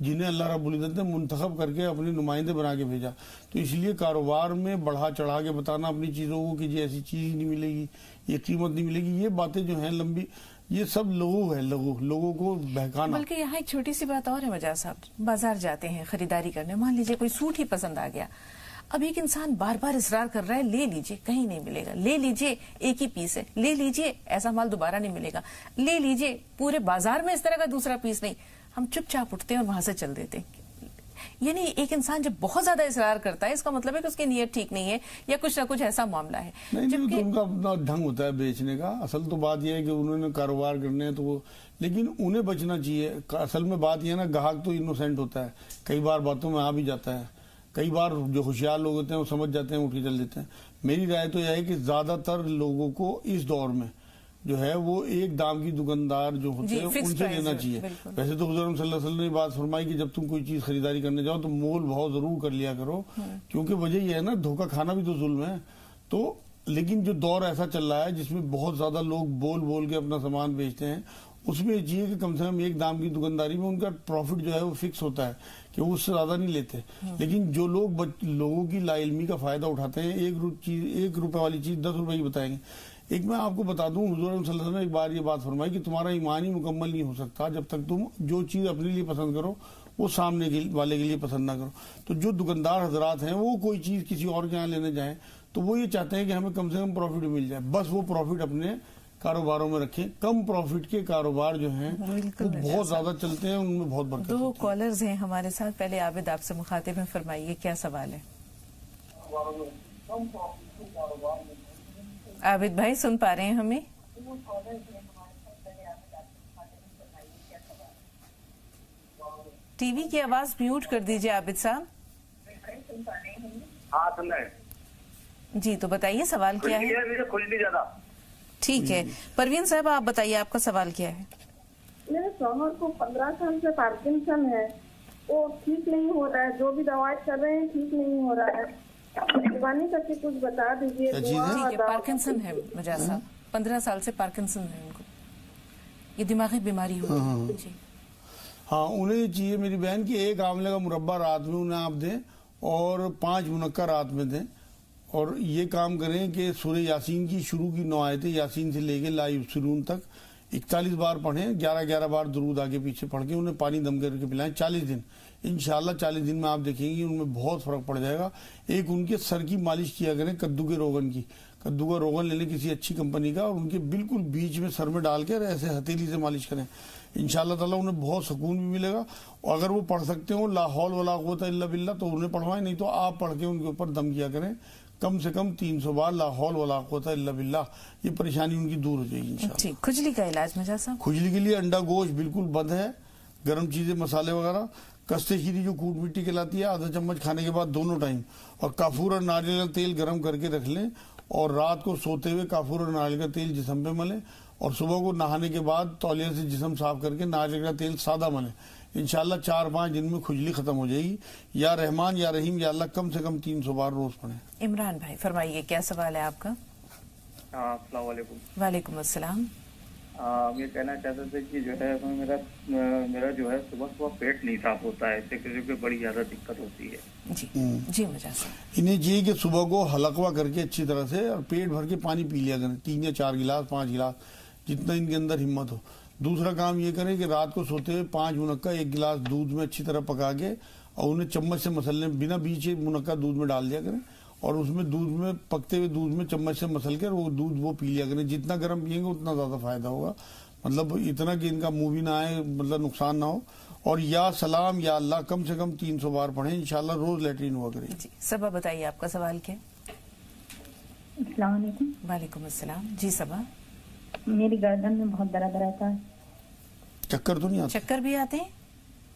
جنہیں اللہ رب العزت نے منتخب کر کے اپنے نمائندے بنا کے بھیجا. تو اس لیے کاروبار میں بڑھا چڑھا کے بتانا اپنی چیزوں کو کہ جی ایسی چیز نہیں ملے گی, یہ قیمت نہیں ملے گی, یہ باتیں جو ہیں لمبی, یہ سب لوگوں کو بہکانا. بلکہ یہاں ایک چھوٹی سی بات اور ہے مجاز صاحب, بازار جاتے ہیں خریداری کرنے, مان لیجئے کوئی سوٹ ہی پسند آ گیا, اب ایک انسان بار بار اصرار کر رہا ہے لے لیجئے, کہیں نہیں ملے گا, لے لیجئے ایک ہی پیس ہے, لے لیجئے ایسا مال دوبارہ نہیں ملے گا, لے لیجئے پورے بازار میں اس طرح کا دوسرا پیس نہیں, ہم چپ چاپ اٹھتے ہیں اور وہاں سے چل دیتے ہیں. یعنی ایک انسان جب بہت زیادہ اصرار کرتا ہے اس کا مطلب ہے کہ اس کی نیت ٹھیک نہیں ہے یا کچھ نہ کچھ ایسا معاملہ ہے. نہیں, تو ان کا اپنا ڈھنگ ہوتا ہے بیچنے کا. اصل تو بات یہ ہے کہ انہوں نے کاروبار کرنے ہیں تو وہ, لیکن انہیں بچنا چاہیے. اصل میں بات یہ ہے نا, گاہک تو انوسینٹ ہوتا ہے, کئی بار باتوں میں آ بھی جاتا ہے, کئی بار جو ہوشیار لوگ ہوتے ہیں وہ سمجھ جاتے ہیں, اٹھ کے چل دیتے ہیں. میری رائے تو یہ ہے کہ زیادہ تر لوگوں کو اس دور میں جو ہے وہ ایک دام کی دکاندار جو ہوتے ہیں ان سے لینا چاہیے. ویسے تو حضور صلی اللہ علیہ وسلم نے بات فرمائی کہ جب تم کوئی چیز خریداری کرنے جاؤ تو مول بہت ضرور کر لیا کرو, کیونکہ وجہ یہ ہے نا, دھوکہ کھانا بھی تو ظلم ہے. تو لیکن جو دور ایسا چل رہا ہے جس میں بہت زیادہ لوگ بول کے اپنا سامان بیچتے ہیں, اس میں یہ چاہیے کہ کم سے کم ایک دام کی دکانداری میں ان کا پروفٹ جو ہے وہ فکس ہوتا ہے کہ وہ اس سے زیادہ نہیں لیتے. لیکن جو لوگوں کی لا علمی کا فائدہ اٹھاتے ہیں, 1 روپے والی چیز 10 روپے کی بتائیں گے. ایک میں آپ کو بتا دوں, حضور صلی اللہ علیہ وسلم نے ایک بار یہ بات فرمائی کہ تمہارا ایمان ہی مکمل نہیں ہو سکتا جب تک تم جو چیز اپنے لیے پسند کرو وہ سامنے والے کے لیے پسند نہ کرو. تو جو دکاندار حضرات ہیں وہ کوئی چیز کسی اور کے یہاں لینے جائیں تو وہ یہ چاہتے ہیں کہ ہمیں کم سے کم پروفٹ مل جائے, بس وہ پروفٹ اپنے کاروباروں میں رکھیں. کم پروفٹ کے کاروبار جو ہیں وہ بہت زیادہ چلتے ہیں, ان میں بہت برکت. 2 کالرز ہیں ہمارے ساتھ. پہلے عابد آپ سے مخاطب ہیں, فرمائیے کیا سوال ہے. عابد بھائی سن پا رہے ہیں ہمیں؟ ٹی وی کی آواز میوٹ کر دیجئے عابد صاحب. ہاں سن رہے ہیں جی, تو بتائیے سوال کیا ہے. کچھ نہیں زیادہ. ٹھیک ہے, پروین صاحب آپ بتائیے آپ کا سوال کیا ہے. میرے شوہر کو 15 سال سے پارکنسن ہے, وہ ٹھیک نہیں ہو رہا ہے, جو بھی دوائی کر رہے ہیں ٹھیک نہیں ہو رہا ہے. مہربانی کر کے کچھ بتا دیجیے. ٹھیک ہے, پارکنسن ہے مجاز صاحب, 15 سال سے پارکنسن ہے ان کو, یہ دماغی بیماری ہوئی. جی ہاں, انہیں یہ چاہیے میری بہن کی 1 آملے کا مربع رات میں انہیں آپ دیں اور 5 منقع رات میں دیں, اور یہ کام کریں کہ سورہ یاسین کی شروع کی 9 آیتیں یاسین سے لے کے لا یبصرون تک 41 بار پڑھیں, 11 بار درود آگے پیچھے پڑھ کے انہیں پانی دم کر کے پلائیں 40 دن. انشاءاللہ 40 دن میں آپ دیکھیں گے ان میں بہت فرق پڑ جائے گا. ایک ان کے سر کی مالش کیا کریں کدو کے روغن کی, کدو کا روغن لے لیں کسی اچھی کمپنی کا, اور ان کے بالکل بیچ میں سر میں ڈال کے ایسے ہتھیلی سے مالش کریں. انشاءاللہ تعالیٰ انہیں بہت سکون بھی ملے گا. اور اگر وہ پڑھ سکتے ہوں لا حول ولا قوت الا باللہ تو انہیں پڑھوائیں, نہیں تو آپ پڑھ کے ان کے اوپر دم کیا کریں کم سے کم 300 بار لا حول ولا قوت الا باللہ. یہ پریشانی ان کی دور ہو جائے گی انشاءاللہ. کھجلی کا علاج مجاز صاحب. کھجلی کے لیے انڈا گوشت بالکل بند ہے, گرم چیزیں مسالے وغیرہ, کستے شیری جو کوٹ مٹی کہلاتی ہے آدھا چمچ کھانے کے بعد دونوں ٹائم, اور کافور اور ناریل کا تیل گرم کر کے رکھ لیں, اور رات کو سوتے ہوئے کافور اور ناریل کا تیل جسم پہ ملیں, اور صبح کو نہانے کے بعد تولیے سے جسم صاف کر کے ناریل کا تیل سادہ ملیں. انشاءاللہ 4-5 دن میں کھجلی ختم ہو جائے گی. یا رحمان یا رحیم یا اللہ کم سے کم 300 بار روز پڑھیں. عمران بھائی فرمائیے کیا سوال ہے آپ کا. السلام علیکم. وعلیکم السلام. یہ کہنا چاہتے تھے کہ جو ہے میرا جو ہے صبح پیٹ نہیں صاف ہوتا ہے, اس سے بڑی زیادہ دقت ہوتی ہے. جی مجاز صاحب, انہیں چاہیے کہ صبح کو حلقوہ کر کے اچھی طرح سے اور پیٹ بھر کے پانی پی لیا کریں, 3 یا 4 گلاس 5 گلاس جتنا ان کے اندر ہمت ہو. دوسرا کام یہ کریں کہ رات کو سوتے ہوئے 5 منقع 1 گلاس دودھ میں اچھی طرح پکا کے اور انہیں چمچ سے مسلنے, بنا بیچ منقع دودھ میں ڈال دیا کریں, اور اس میں دودھ میں پکتے ہوئے دودھ میں چمچ سے مسل کر وہ دودھ وہ پی لیا کریں. جتنا گرم پیئیں گے اتنا زیادہ فائدہ ہوگا, مطلب اتنا کہ ان کا منہ بھی نہ آئے, مطلب نقصان نہ ہو. اور یا سلام یا اللہ کم سے کم 300 بار پڑھیں, انشاءاللہ روز لیٹرین ہوا کرے. جی صبا بتائیے آپ کا سوال کیا. السلام علیکم. وعلیکم السلام. جی صبا, میری گردن میں بہت درد رہتا ہے. چکر تو نہیں آتے؟ چکر بھی آتے ہیں؟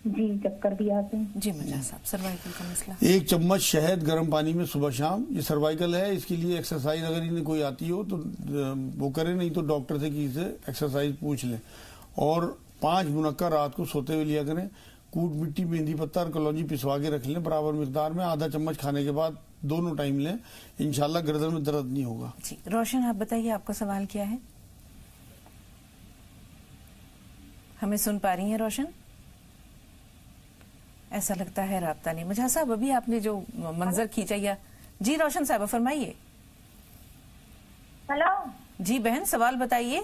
جی چکر بھی آتے ہیں. جی مجاز صاحب, سروائیکل کا مسئلہ. 1 چمچ شہد گرم پانی میں صبح شام, یہ سروائیکل ہے, اس کے لیے ایکسرسائز اگر انہیں کوئی آتی ہو تو وہ کرے, نہیں تو ڈاکٹر سے کسی سے ایکسرسائز پوچھ لیں. اور 5 منقع رات کو سوتے ہوئے لیا کریں. کوٹ مٹی, مہندی پتہ اور کلونجی پسوا کے رکھ لیں برابر مقدار میں, آدھا چمچ کھانے کے بعد دونوں ٹائم لیں, انشاءاللہ گردن میں درد نہیں ہوگا. جی روشن آپ بتائیے آپ کا سوال کیا ہے. ہمیں سن پا رہی ہیں روشن؟ ایسا لگتا ہے رابطہ نہیں. مجھا صاحب ابھی آپ نے جو منظر کھینچا یا جی روشن صاحب فرمائیے. ہلو جی بہن سوال بتائیے.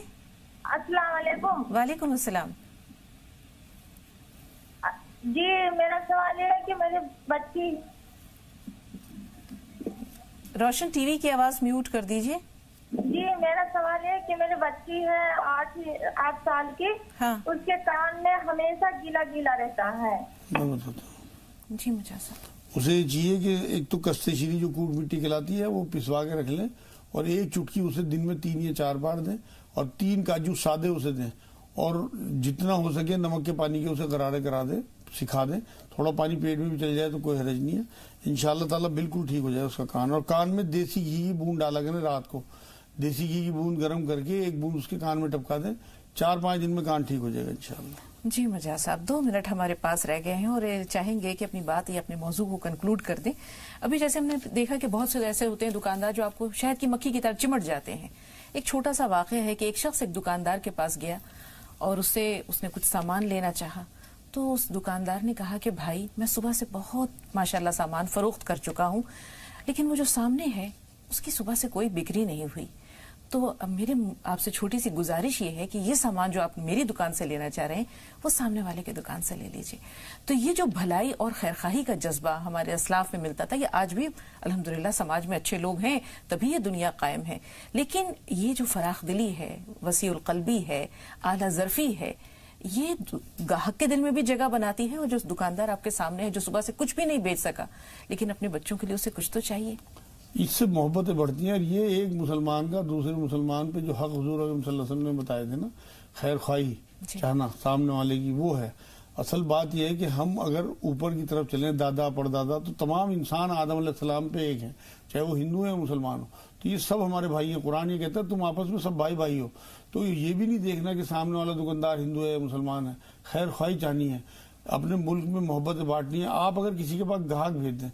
السلام علیکم. وعلیکم السلام. جی میرا سوال یہ ہے کہ میری بچی. روشن ٹی وی کی آواز میوٹ کر دیجئے. جی میرا سوال ہے کہ میری بچی ہے 8 سال کی. ہاں. اس کے کان میں ہمیشہ گیلا گیلا رہتا ہے. میں بتاتا ہوں. جی مجھا صاحب اسے یہ چاہیے کہ ایک تو کستے شیری جو کوٹ مٹی کہلاتی ہے وہ پسوا کے رکھ لیں اور ایک چٹکی اسے دن میں 3 یا 4 بار دیں اور 3 کاجو سادے اسے دیں اور جتنا ہو سکے نمک کے پانی کے اسے غرارے کرا دیں سکھا دیں. تھوڑا پانی پیٹ میں بھی چل جائے تو کوئی حرج نہیں ہے. انشاءاللہ تعالیٰ بالکل ٹھیک ہو جائے اس کا کان. اور کان میں دیسی گھی کی بوند ڈالا کریں رات کو. دیسی گھی کی بوند گرم کر کے 1 بوند اس کے کان میں ٹپکا دیں. 4-5 دن میں کان ٹھیک ہو جائے گا انشاءاللہ. جی مجھا صاحب 2 منٹ ہمارے پاس رہ گئے ہیں اور چاہیں گے کہ اپنی بات یا اپنے موضوع کو کنکلوڈ کر دیں. ابھی جیسے ہم نے دیکھا کہ بہت سے ایسے ہوتے ہیں دکاندار جو آپ کو شہد کی مکھی کی طرح چمٹ جاتے ہیں. ایک چھوٹا سا واقعہ ہے کہ ایک شخص ایک دکاندار کے پاس گیا اور اس نے کچھ سامان لینا چاہا تو اس دکاندار نے کہا کہ بھائی میں صبح سے بہت ماشاءاللہ سامان فروخت کر چکا ہوں لیکن وہ جو سامنے ہے اس کی صبح سے کوئی بکری نہیں ہوئی. تو میرے آپ سے چھوٹی سی گزارش یہ ہے کہ یہ سامان جو آپ میری دکان سے لینا چاہ رہے ہیں وہ سامنے والے کی دکان سے لے لیجئے. تو یہ جو بھلائی اور خیرخواہی کا جذبہ ہمارے اسلاف میں ملتا تھا یہ آج بھی الحمدللہ سماج میں اچھے لوگ ہیں تبھی یہ دنیا قائم ہے. لیکن یہ جو فراخ دلی ہے وسیع القلبی ہے اعلیٰ ظرفی ہے یہ گاہک کے دل میں بھی جگہ بناتی ہے. اور جو دکاندار آپ کے سامنے ہے جو صبح سے کچھ بھی نہیں بیچ سکا لیکن اپنے بچوں کے لیے اسے کچھ تو چاہیے. اس سے محبتیں بڑھتی ہیں. اور یہ ایک مسلمان کا دوسرے مسلمان پہ جو حق حضور اکرم صلی اللہ علیہ وسلم نے بتائے تھے نا خیر خواہی چاہنا سامنے والے کی وہ ہے. اصل بات یہ ہے کہ ہم اگر اوپر کی طرف چلیں دادا پردادا تو تمام انسان آدم علیہ السلام پہ ایک ہیں چاہے وہ ہندو ہیں مسلمان ہو تو یہ سب ہمارے بھائی ہیں. قرآن یہ کہتا ہے تم آپس میں سب بھائی بھائی ہو. تو یہ بھی نہیں دیکھنا کہ سامنے والا دکاندار ہندو ہے مسلمان ہے. خیر خواہی چاہنی ہے اپنے ملک میں محبت بانٹنی ہے. آپ اگر کسی کے پاس گاہک بھیج دیں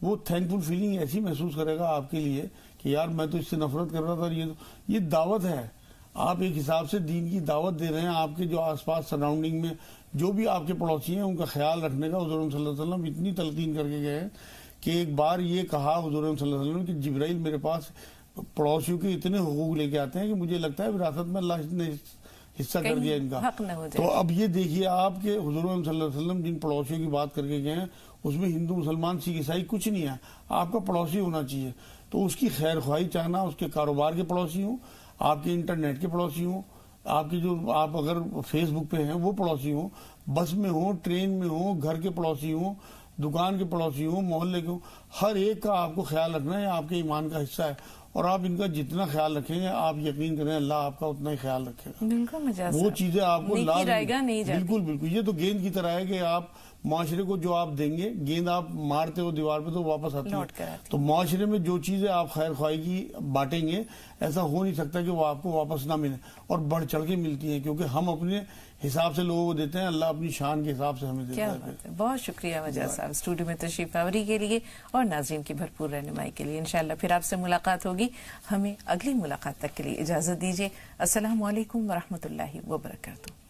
وہ تھینکفل فیلنگ ایسی محسوس کرے گا آپ کے لیے کہ یار میں تو اس سے نفرت کر رہا تھا. اور یہ دعوت ہے. آپ ایک حساب سے دین کی دعوت دے رہے ہیں. آپ کے جو آس پاس سراؤنڈنگ میں جو بھی آپ کے پڑوسی ہیں ان کا خیال رکھنے کا حضور صلی اللہ علیہ وسلم اتنی تلقین کر کے گئے ہیں کہ ایک بار یہ کہا حضور صلی اللہ علیہ وسلم کہ جبرائیل میرے پاس پڑوسیوں کے اتنے حقوق لے کے آتے ہیں کہ مجھے لگتا ہے وراثت میں اللہ نے حصہ کر دیا ان کا. تو اب یہ دیکھیے آپ کے حضور صلی اللہ علیہ وسلم جن پڑوسیوں کی بات کر کے گئے ہیں اس میں ہندو مسلمان سکھ عیسائی کچھ نہیں ہے. آپ کا پڑوسی ہونا چاہیے. تو اس کی خیر خواہی چاہنا اس کے کاروبار کے پڑوسی ہوں آپ کے انٹرنیٹ کے پڑوسی ہوں آپ کے جو آپ اگر فیس بک پہ ہیں وہ پڑوسی ہوں بس میں ہوں ٹرین میں ہوں گھر کے پڑوسی ہوں دکان کے پڑوسی ہوں محلے کے ہوں ہر ایک کا آپ کو خیال رکھنا ہے. آپ کے ایمان کا حصہ ہے. اور آپ ان کا جتنا خیال رکھیں گے آپ یقین کریں اللہ آپ کا اتنا ہی خیال رکھے گا. بالکل وہ چیزیں آپ کو بالکل بالکل. یہ تو گیند کی طرح ہے کہ آپ معاشرے کو جو آپ دیں گے گیند آپ مارتے ہو دیوار پہ تو واپس آتی ہے. تو معاشرے میں جو چیزیں آپ خیر خواہی کی بانٹیں گے ایسا ہو نہیں سکتا کہ وہ آپ کو واپس نہ ملے. اور بڑھ چڑھ کے ملتی ہیں کیونکہ ہم اپنے حساب سے لوگوں کو دیتے ہیں اللہ اپنی شان کے حساب سے ہمیں دیتا ہے. بہت شکریہ وجہ صاحب اسٹوڈیو میں تشریف آوری کے لیے اور ناظرین کی بھرپور رہنمائی کے لیے. انشاءاللہ پھر آپ سے ملاقات ہوگی. ہمیں اگلی ملاقات تک کے لیے اجازت دیجیے. السلام علیکم ورحمۃ اللہ وبرکاتہ.